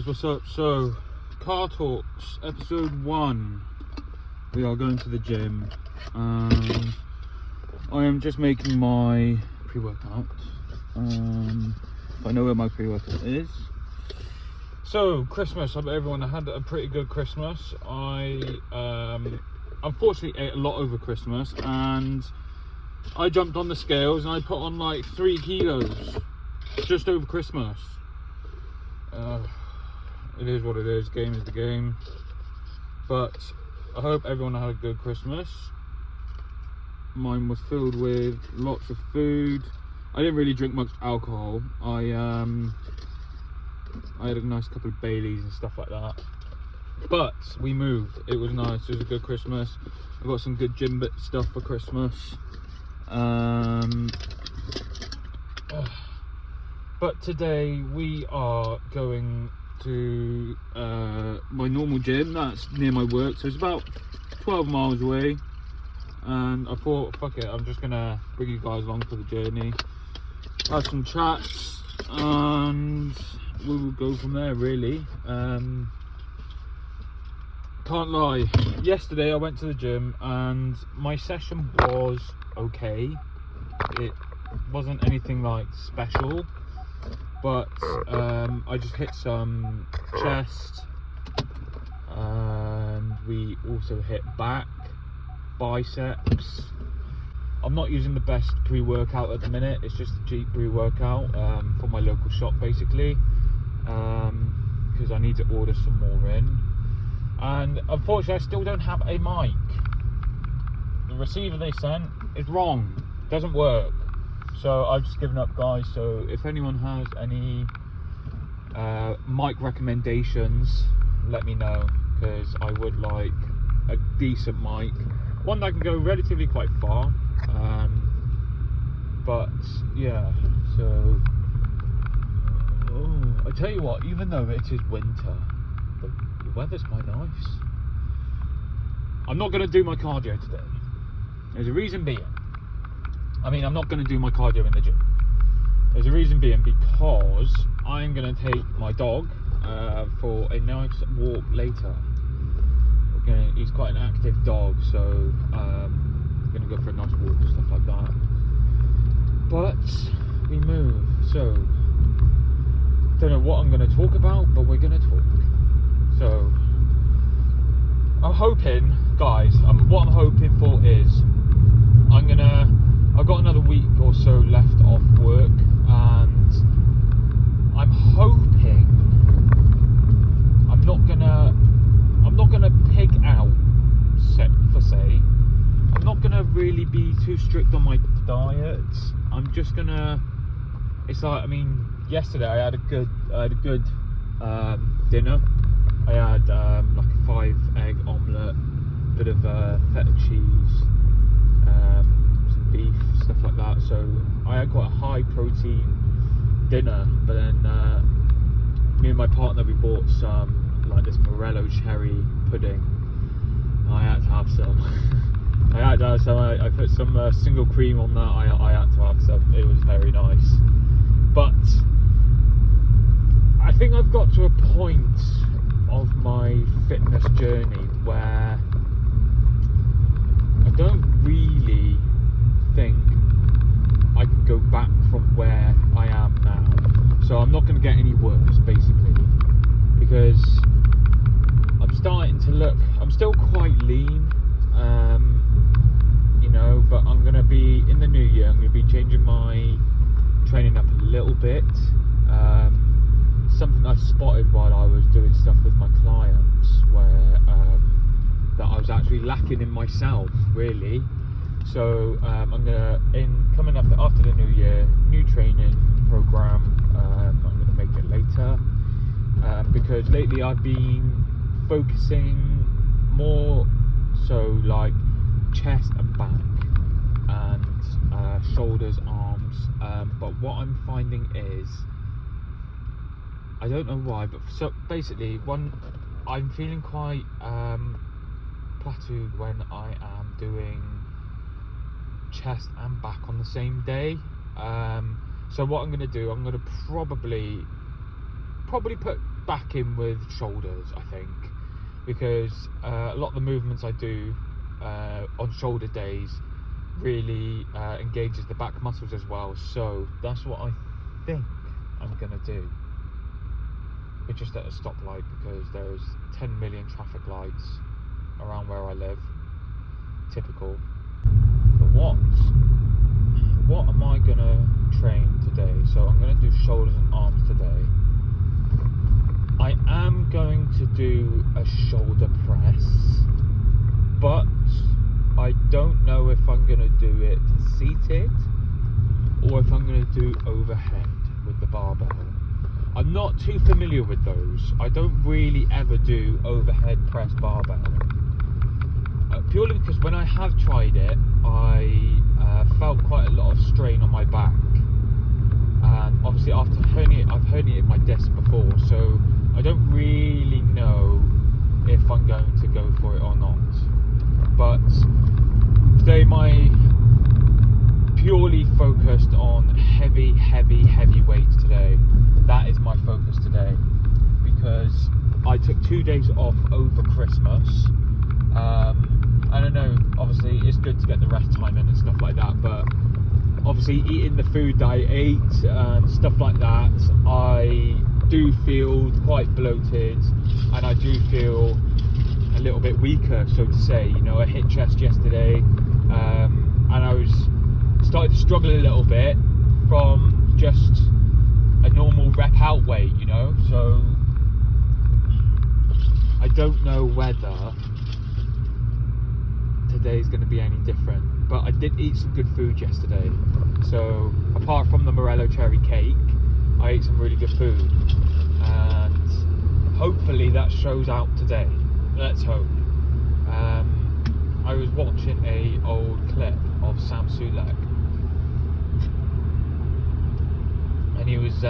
What's up? So, Car Talks episode 1. We are going to the gym and I am just making my pre-workout. I know where my pre-workout is. So, Christmas. I bet everyone had a pretty good Christmas. I unfortunately ate a lot over Christmas and I jumped on the scales and I put on like 3 kilos just over Christmas. It is what it is. Game is the game. But I hope everyone had a good Christmas. Mine was filled with lots of food. I didn't really drink much alcohol. I had a nice couple of Baileys and stuff like that. But we moved. It was nice. It was a good Christmas. I got some good gym bit stuff for Christmas. But today we are going to my normal gym that's near my work, so it's about 12 miles away, and I thought, fuck it, I'm just gonna bring you guys along for the journey, have some chats, and we will go from there really. Can't lie, yesterday I went to the gym and my session was okay. It wasn't anything like special, but I just hit some chest and we also hit back, biceps. I'm not using the best pre-workout at the minute. It's just a cheap pre-workout from my local shop basically, because I need to order some more in. And unfortunately I still don't have a mic. The receiver they sent is wrong, doesn't work. So I've just given up, guys. So if anyone has any mic recommendations, let me know, because I would like a decent mic, one that can go relatively quite far. But yeah, so I tell you what, even though it is winter, the weather's quite nice. I'm not going to do my cardio today. There's a reason being. I'm not going to do my cardio in the gym. There's a reason being, because I'm going to take my dog for a nice walk later. He's quite an active dog, so I'm going to go for a nice walk and stuff like that. But we move, so don't know what I'm going to talk about, but we're going to talk. So I'm hoping, guys, what I'm hoping for is I've got another week or so left off work, and I'm hoping I'm not gonna pig out, I'm not gonna really be too strict on my diet. I'm just gonna, it's like, yesterday I had a good dinner. I had like a 5-egg omelette, bit of feta cheese, some beef, stuff like that. So I had quite a high protein dinner. But then me and my partner, we bought some like this Morello cherry pudding. I had to have some. I put some single cream on that. I had to have some. It was very nice. But I think I've got to a point of my fitness journey where I don't really think I can go back from where I am now. So I'm not going to get any worse, basically, because I'm starting to look, I'm still quite lean, but I'm going to be, in the new year, I'm going to be changing my training up a little bit. Something I spotted while I was doing stuff with my clients, where that I was actually lacking in myself, really. So I'm gonna, coming up after the new year, new training program. I'm gonna make it later, because lately I've been focusing more so like chest and back and shoulders, arms. But what I'm finding is, I don't know why, but so basically, I'm feeling quite plateaued when I am doing chest and back on the same day. So what I'm going to do, I'm going to probably put back in with shoulders, I think, because a lot of the movements I do on shoulder days really engages the back muscles as well. So that's what I think I'm gonna do. We're just at a stoplight because there's 10 million traffic lights around where I live. Typical. But what am I gonna train today? So I'm gonna do shoulders and arms today. I am going to do a shoulder press, but I don't know if I'm gonna do it seated or if I'm gonna do overhead with the barbell. I'm not too familiar with those. I don't really ever do overhead press barbell. Purely because when I have tried it, I felt quite a lot of strain on my back. And obviously after I've herniated my disc before, so I don't really know if I'm going to go for it or not. But today my purely focused on heavy weights today. That is my focus today, because I took 2 days off over Christmas. I don't know, obviously it's good to get the rest time in and stuff like that, but obviously eating the food that I ate and stuff like that, I do feel quite bloated and I do feel a little bit weaker, so to say. You know, I hit chest yesterday, and I was started to struggle a little bit from just a normal rep out weight, you know, so I don't know whether today's going to be any different. But I did eat some good food yesterday, so apart from the Morello cherry cake, I ate some really good food, and hopefully that shows out today. Let's hope. I was watching a old clip of Sam Sulek, and he was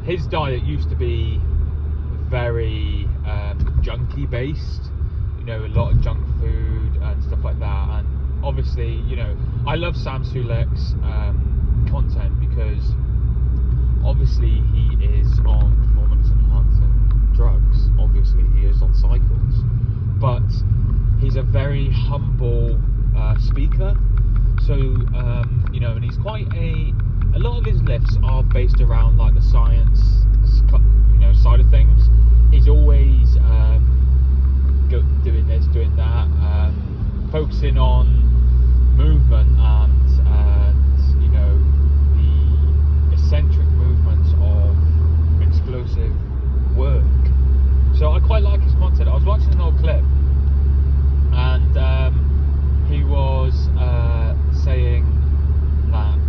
his diet used to be very junky based, you know, a lot of junk food and stuff like that. And obviously, you know, I love Sam Sulek's content because obviously he is on performance enhancing drugs, obviously he is on cycles, but he's a very humble speaker. So you know, and he's quite a lot of his lifts are based around like the science, you know, side of things. He's always doing this, doing that, focusing on movement and you know, the eccentric movements of explosive work. So I quite like his content. I was watching an old clip, and he was saying that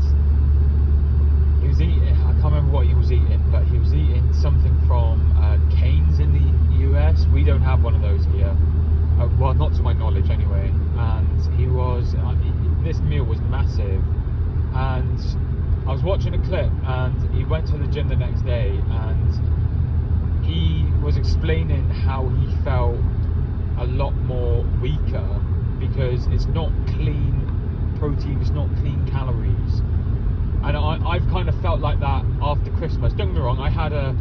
he was eating, I can't remember what he was eating, but he was eating something from Cane's in the US. We don't have one of those here, well, not to my knowledge anyway. And he was, this meal was massive, and I was watching a clip, and he went to the gym the next day, and he was explaining how he felt a lot more weaker because it's not clean protein, it's not clean calories. And I've kind of felt like that after Christmas. Don't get me wrong, I had a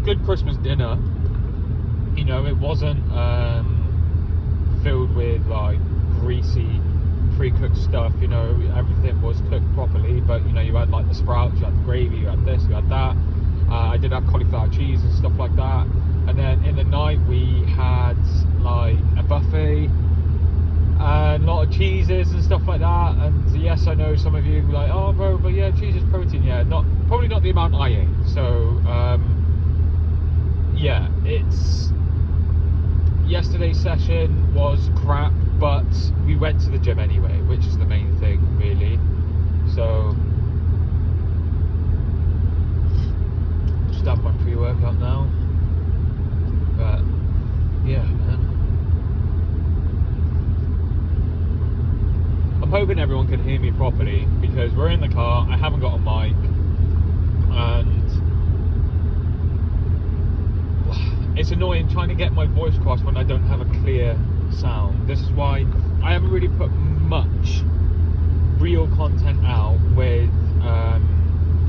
good Christmas dinner. You know, it wasn't filled with like greasy pre-cooked stuff, you know, everything was cooked properly, but you know, you had like the sprouts, you had the gravy, you had this, you had that. I did have cauliflower cheese and stuff like that. And then in the night we had like a buffet and a lot of cheeses and stuff like that. And yes, I know some of you be like, oh bro, but yeah, cheese is protein. Yeah, probably not the amount I ate. So yeah, yesterday's session was crap, but we went to the gym anyway, which is the main thing really. So just have my pre-workout now, but yeah, man, I'm hoping everyone can hear me properly because we're in the car, I haven't got a mic, and it's annoying trying to get my voice across when I don't have a clear sound. This is why I haven't really put much real content out with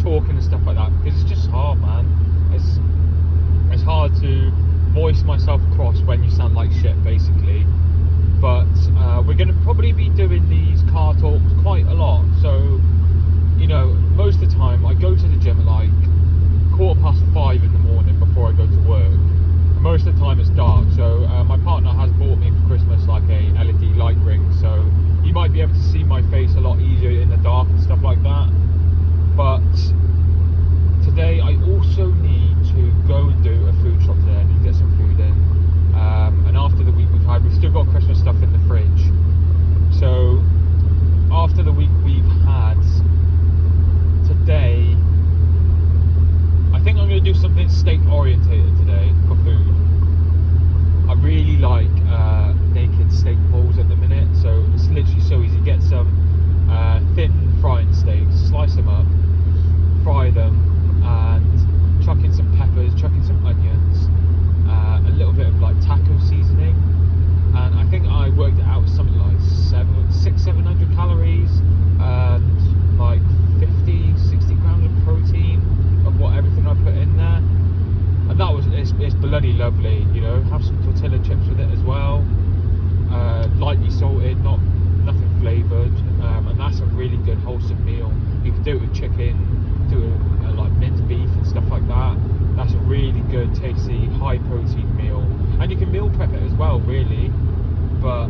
talking and stuff like that, because it's just hard, man. It's hard to voice myself across when you sound like shit, basically. But we're going to probably be doing these car talks quite a lot. So, you know, most of the time I go to the gym at like 5:15 in the morning before I go to work. And most of the time it's dark. So my partner has bought me for Christmas like a LED light ring. So you might be able to see my face a lot easier in the dark and stuff like that. But today I also need to go and do a food shop today. I need to get some food in. And after the week we've had, we've still got Christmas stuff in the fridge. So after the week we've had, today I think I'm going to do something steak orientated today for food. I really like naked steak balls at the minute, so it's literally so easy. Get some thin frying steaks, slice them up, fry them, and chuck in some peppers, chuck in some onions, a little bit of like taco seasoning, and I think I worked it out something like 700 calories and like 50-60 grams of protein of what everything I put in there, and that was it's bloody lovely. You know, have some tortilla chips with it as well, lightly salted, nothing flavoured, and that's a really good wholesome meal. You can do it with chicken, do it like minced beef and stuff like that. That's a really good, tasty, high protein meal, and you can meal prep it as well, really. But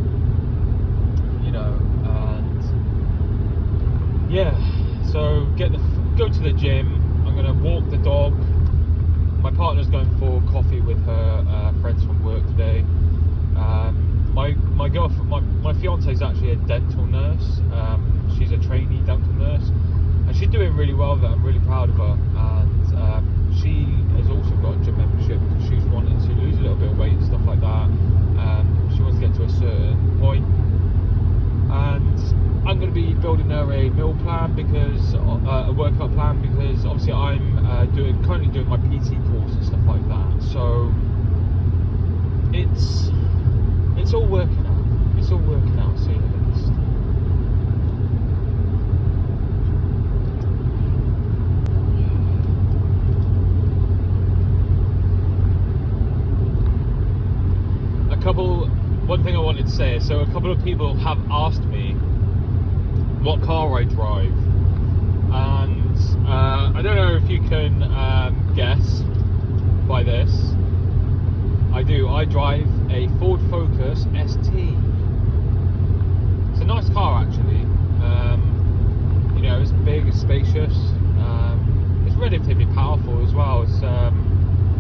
you know, and yeah, so go to the gym. I'm gonna walk the dog. My partner's going for coffee with her friends from work today. My girlfriend, my fiance is actually a dental nurse. She's a trainee dental nurse, and she's doing really well with it. I'm really proud of her. And she has also got a gym membership because she's wanting to lose a little bit of weight and stuff like that. She wants to get to a certain point, and I'm going to be building her a meal plan, because a workout plan, because obviously I'm currently doing my PT course and stuff like that. So it's all working out. It's all working out, so at least. One thing I wanted to say, so a couple of people have asked me what car I drive, and I don't know if you can guess by this. I drive a Ford Focus ST. It's a nice car, actually. You know, it's big, it's spacious, it's relatively powerful as well. It's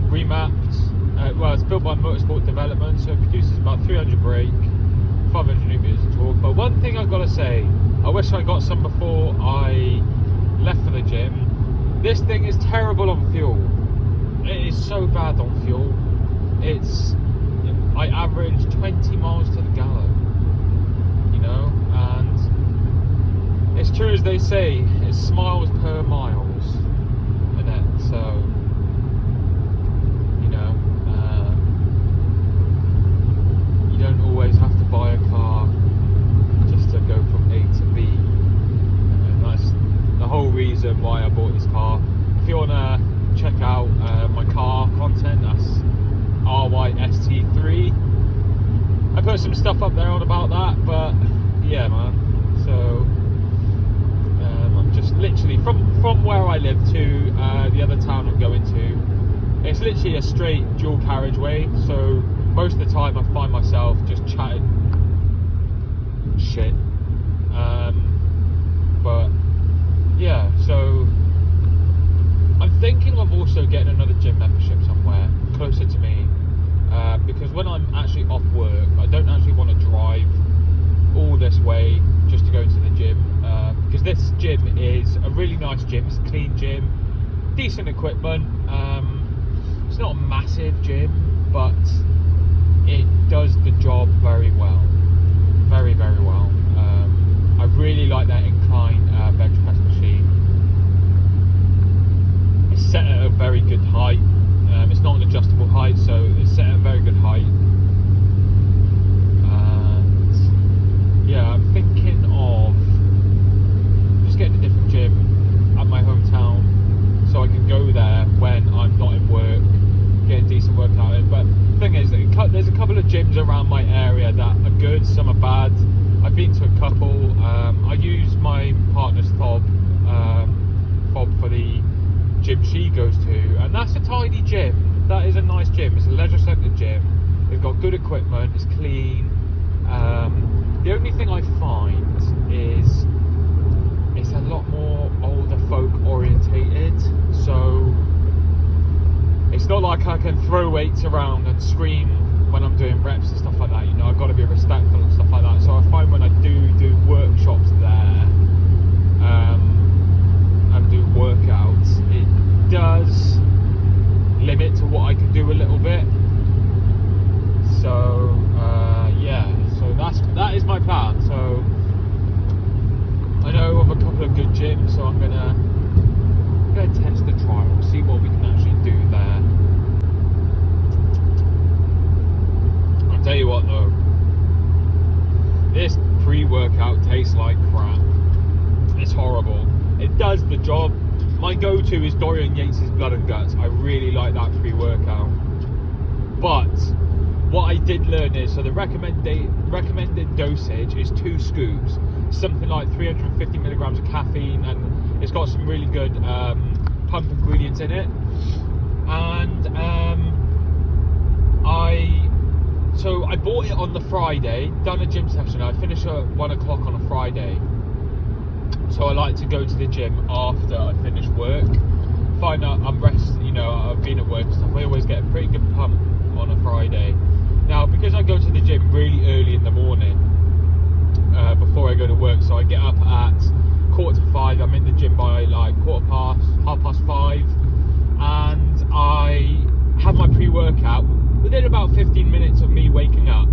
remapped. Well, it's built by Motorsport Development, so it produces about 300 brake, 500 newton-meters of torque. But one thing I've got to say, I wish I got some before I left for the gym. This thing is terrible on fuel. It is so bad on fuel. I average 20 miles to the gallon, you know, and it's true as they say, it's miles per miles, isn't it? So, don't always have to buy a car just to go from A to B. And that's the whole reason why I bought this car. If you want to check out my car content, that's RYST3. I put some stuff up there on about that, but yeah, man. So I'm just literally from where I live to the other town I'm going to. It's literally a straight dual carriageway, so most of the time I find myself just chatting shit. But yeah, so I'm thinking of also getting another gym membership somewhere closer to me, because when I'm actually off work, I don't actually want to drive all this way just to go to the gym, because this gym is a really nice gym. It's a clean gym, decent equipment. It's not a massive gym, but it does the job very well, very well. I really like that incline bench press machine. It's set at a very good height. It's not an adjustable height, so it's set at a very good height. And yeah, I'm thinking of just getting a different gym at my hometown. there's a couple of gyms around my area that are good, some are bad. I've been to a couple. I use my partner's fob for the gym she goes to, and that's a tidy gym. That is a nice gym. It's a leisure centre gym. It's got good equipment. It's clean. The only thing I find is it's a lot more older folk orientated, so it's not like I can throw weights around and scream when I'm doing reps and stuff like that. You know, I've got to be respectful and stuff like that. So I find when I do workshops there and do workouts, it does limit to what I can do a little bit. So yeah, so that is my plan. So I know of a couple of good gyms, so I'm gonna test the trial, see what we can actually do there. I'll tell you what though, this pre-workout tastes like crap. It's horrible. It does the job. My go-to is Dorian Yates' Blood and Guts. I really like that pre-workout. But what I did learn is, so the recommended dosage is 2 scoops, something like 350 milligrams of caffeine, and it's got some really good pump ingredients in it. And I bought it on the Friday, done a gym session. I finish at 1 o'clock on a Friday, so I like to go to the gym after I finish work. Find out I'm rested, you know, I've been at work and stuff. I always get a pretty good pump on a Friday. Now, because I go to the gym really early in the morning, before I go to work, so I get up at 4:45, I'm in the gym by like 5:15, and I have my pre-workout within about 15 minutes of me waking up.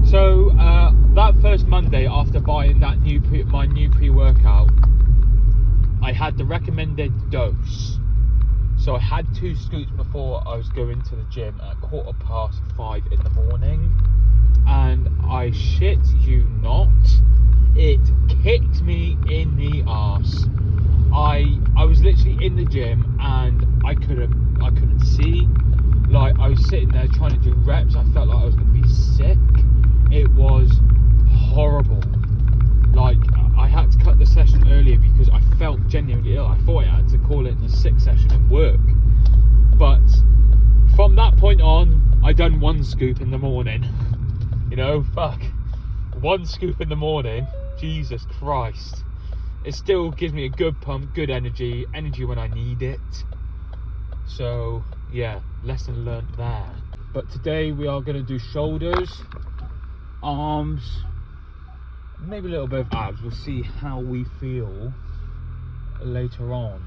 So that first Monday, after buying that my new pre-workout, I had the recommended dose. So I had 2 scoops before I was going to the gym at 5:15 in the morning, and I shit you not, it kicked me in the arse. I was literally in the gym and I couldn't see. Like, I was sitting there trying to do reps. I felt like I was going to be sick. It was horrible. Like, I had to cut the session earlier because I felt genuinely ill. I thought I had to call it a sick session at work. But from that point on, I done 1 scoop in the morning. You know, fuck. 1 scoop in the morning, Jesus Christ. It still gives me a good pump, good energy when I need it. So yeah, lesson learned there. But today we are going to do shoulders, arms, maybe a little bit of abs. We'll see how we feel later on.